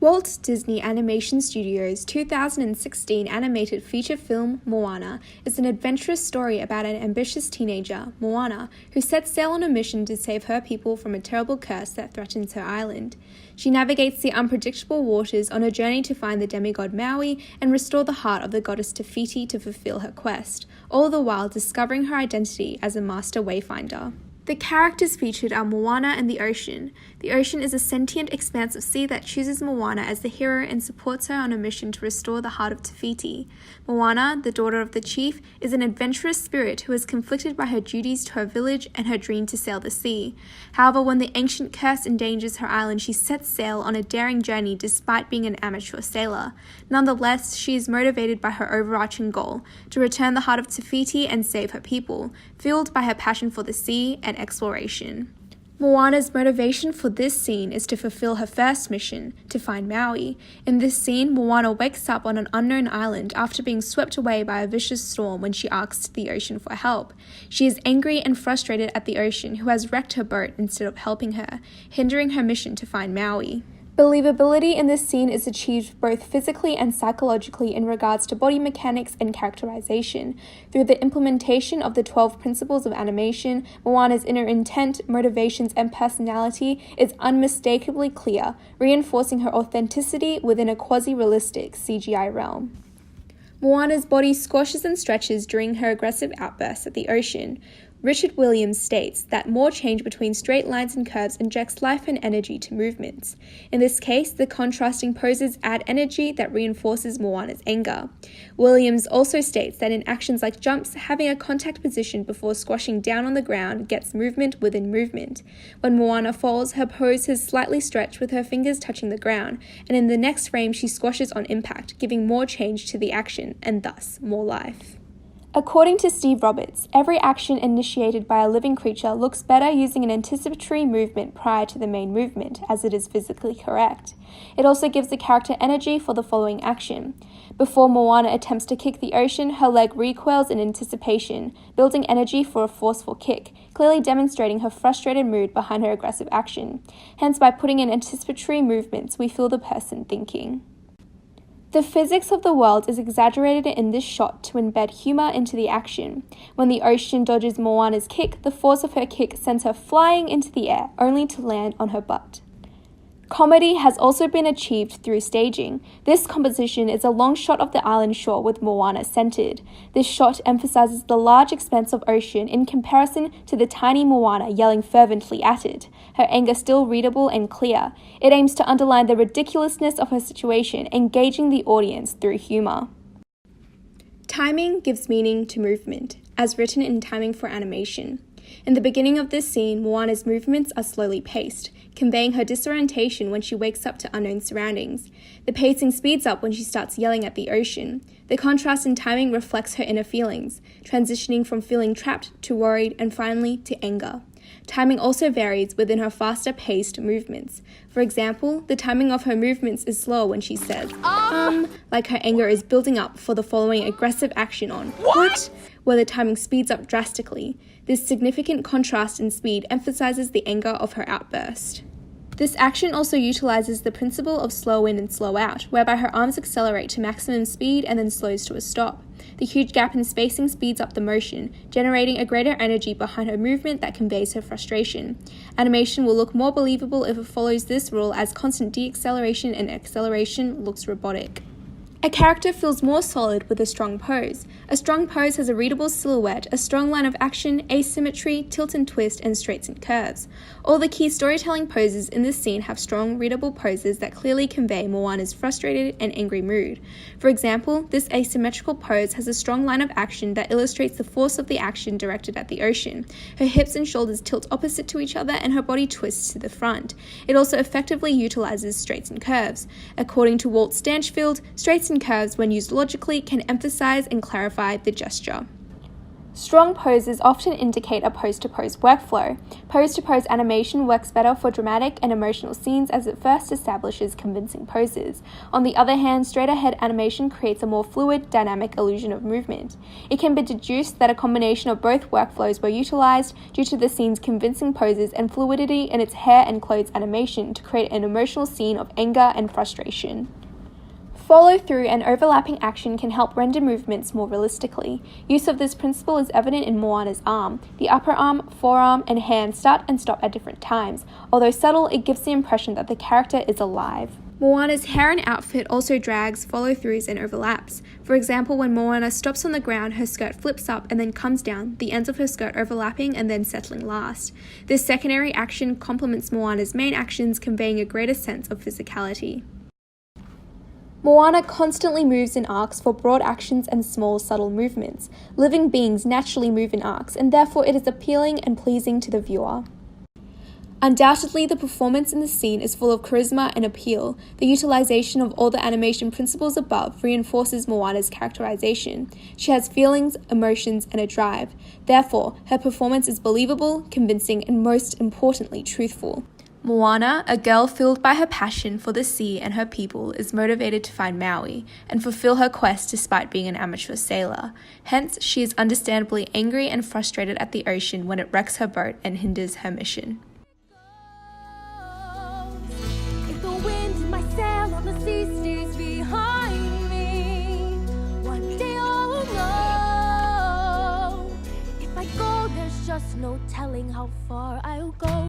Walt Disney Animation Studios' 2016 animated feature film Moana is an adventurous story about an ambitious teenager, Moana, who sets sail on a mission to save her people from a terrible curse that threatens her island. She navigates the unpredictable waters on a journey to find the demigod Maui and restore the heart of the goddess Te Fiti to fulfill her quest, all the while discovering her identity as a master wayfinder. The characters featured are Moana and the ocean. The ocean is a sentient expanse of sea that chooses Moana as the hero and supports her on a mission to restore the heart of Te Fiti. Moana, the daughter of the chief, is an adventurous spirit who is conflicted by her duties to her village and her dream to sail the sea. However, when the ancient curse endangers her island, she sets sail on a daring journey despite being an amateur sailor. Nonetheless, she is motivated by her overarching goal, to return the heart of Te Fiti and save her people, fueled by her passion for the sea and exploration. Moana's motivation for this scene is to fulfill her first mission, to find Maui. In this scene, Moana wakes up on an unknown island after being swept away by a vicious storm when she asks the ocean for help. She is angry and frustrated at the ocean, who has wrecked her boat instead of helping her, hindering her mission to find Maui. Believability in this scene is achieved both physically and psychologically in regards to body mechanics and characterization. Through the implementation of the 12 principles of animation, Moana's inner intent, motivations, and personality is unmistakably clear, reinforcing her authenticity within a quasi-realistic CGI realm. Moana's body squashes and stretches during her aggressive outbursts at the ocean. Richard Williams states that more change between straight lines and curves injects life and energy to movements. In this case, the contrasting poses add energy that reinforces Moana's anger. Williams also states that in actions like jumps, having a contact position before squashing down on the ground gets movement within movement. When Moana falls, her pose is slightly stretched with her fingers touching the ground, and in the next frame she squashes on impact, giving more change to the action, and thus more life. According to Steve Roberts, every action initiated by a living creature looks better using an anticipatory movement prior to the main movement, as it is physically correct. It also gives the character energy for the following action. Before Moana attempts to kick the ocean, her leg recoils in anticipation, building energy for a forceful kick, clearly demonstrating her frustrated mood behind her aggressive action. Hence, by putting in anticipatory movements, we feel the person thinking. The physics of the world is exaggerated in this shot to embed humor into the action. When the ocean dodges Moana's kick, the force of her kick sends her flying into the air, only to land on her butt. Comedy has also been achieved through staging. This composition is a long shot of the island shore with Moana centered. This shot emphasizes the large expanse of ocean in comparison to the tiny Moana yelling fervently at it, her anger still readable and clear. It aims to underline the ridiculousness of her situation, engaging the audience through humor. Timing gives meaning to movement, as written in Timing for Animation. In the beginning of this scene, Moana's movements are slowly paced, conveying her disorientation when she wakes up to unknown surroundings. The pacing speeds up when she starts yelling at the ocean. The contrast in timing reflects her inner feelings, transitioning from feeling trapped to worried and finally to anger. Timing also varies within her faster-paced movements. For example, the timing of her movements is slower when she says, like her anger is building up for the following aggressive action on, what? Where the timing speeds up drastically. This significant contrast in speed emphasizes the anger of her outburst. This action also utilizes the principle of slow in and slow out, whereby her arms accelerate to maximum speed and then slows to a stop. The huge gap in spacing speeds up the motion, generating a greater energy behind her movement that conveys her frustration. Animation will look more believable if it follows this rule, as constant deceleration and acceleration looks robotic. A character feels more solid with a strong pose. A strong pose has a readable silhouette, a strong line of action, asymmetry, tilt and twist, and straights and curves. All the key storytelling poses in this scene have strong, readable poses that clearly convey Moana's frustrated and angry mood. For example, this asymmetrical pose has a strong line of action that illustrates the force of the action directed at the ocean. Her hips and shoulders tilt opposite to each other and her body twists to the front. It also effectively utilizes straights and curves. According to Walt Stanchfield, straights and curves, when used logically, can emphasize and clarify the gesture. Strong poses often indicate a pose-to-pose workflow. Pose-to-pose animation works better for dramatic and emotional scenes as it first establishes convincing poses. On the other hand, straight-ahead animation creates a more fluid, dynamic illusion of movement. It can be deduced that a combination of both workflows were utilized due to the scene's convincing poses and fluidity in its hair and clothes animation to create an emotional scene of anger and frustration. Follow-through and overlapping action can help render movements more realistically. Use of this principle is evident in Moana's arm. The upper arm, forearm, and hand start and stop at different times. Although subtle, it gives the impression that the character is alive. Moana's hair and outfit also drags, follow-throughs, and overlaps. For example, when Moana stops on the ground, her skirt flips up and then comes down, the ends of her skirt overlapping and then settling last. This secondary action complements Moana's main actions, conveying a greater sense of physicality. Moana constantly moves in arcs for broad actions and small, subtle movements. Living beings naturally move in arcs, and therefore it is appealing and pleasing to the viewer. Undoubtedly, the performance in the scene is full of charisma and appeal. The utilization of all the animation principles above reinforces Moana's characterization. She has feelings, emotions, and a drive. Therefore, her performance is believable, convincing, and most importantly, truthful. Moana, a girl filled by her passion for the sea and her people, is motivated to find Maui and fulfill her quest despite being an amateur sailor. Hence, she is understandably angry and frustrated at the ocean when it wrecks her boat and hinders her mission. If the wind in my sail on the sea stays behind me, one day I'll know. If I go, there's just no telling how far I'll go.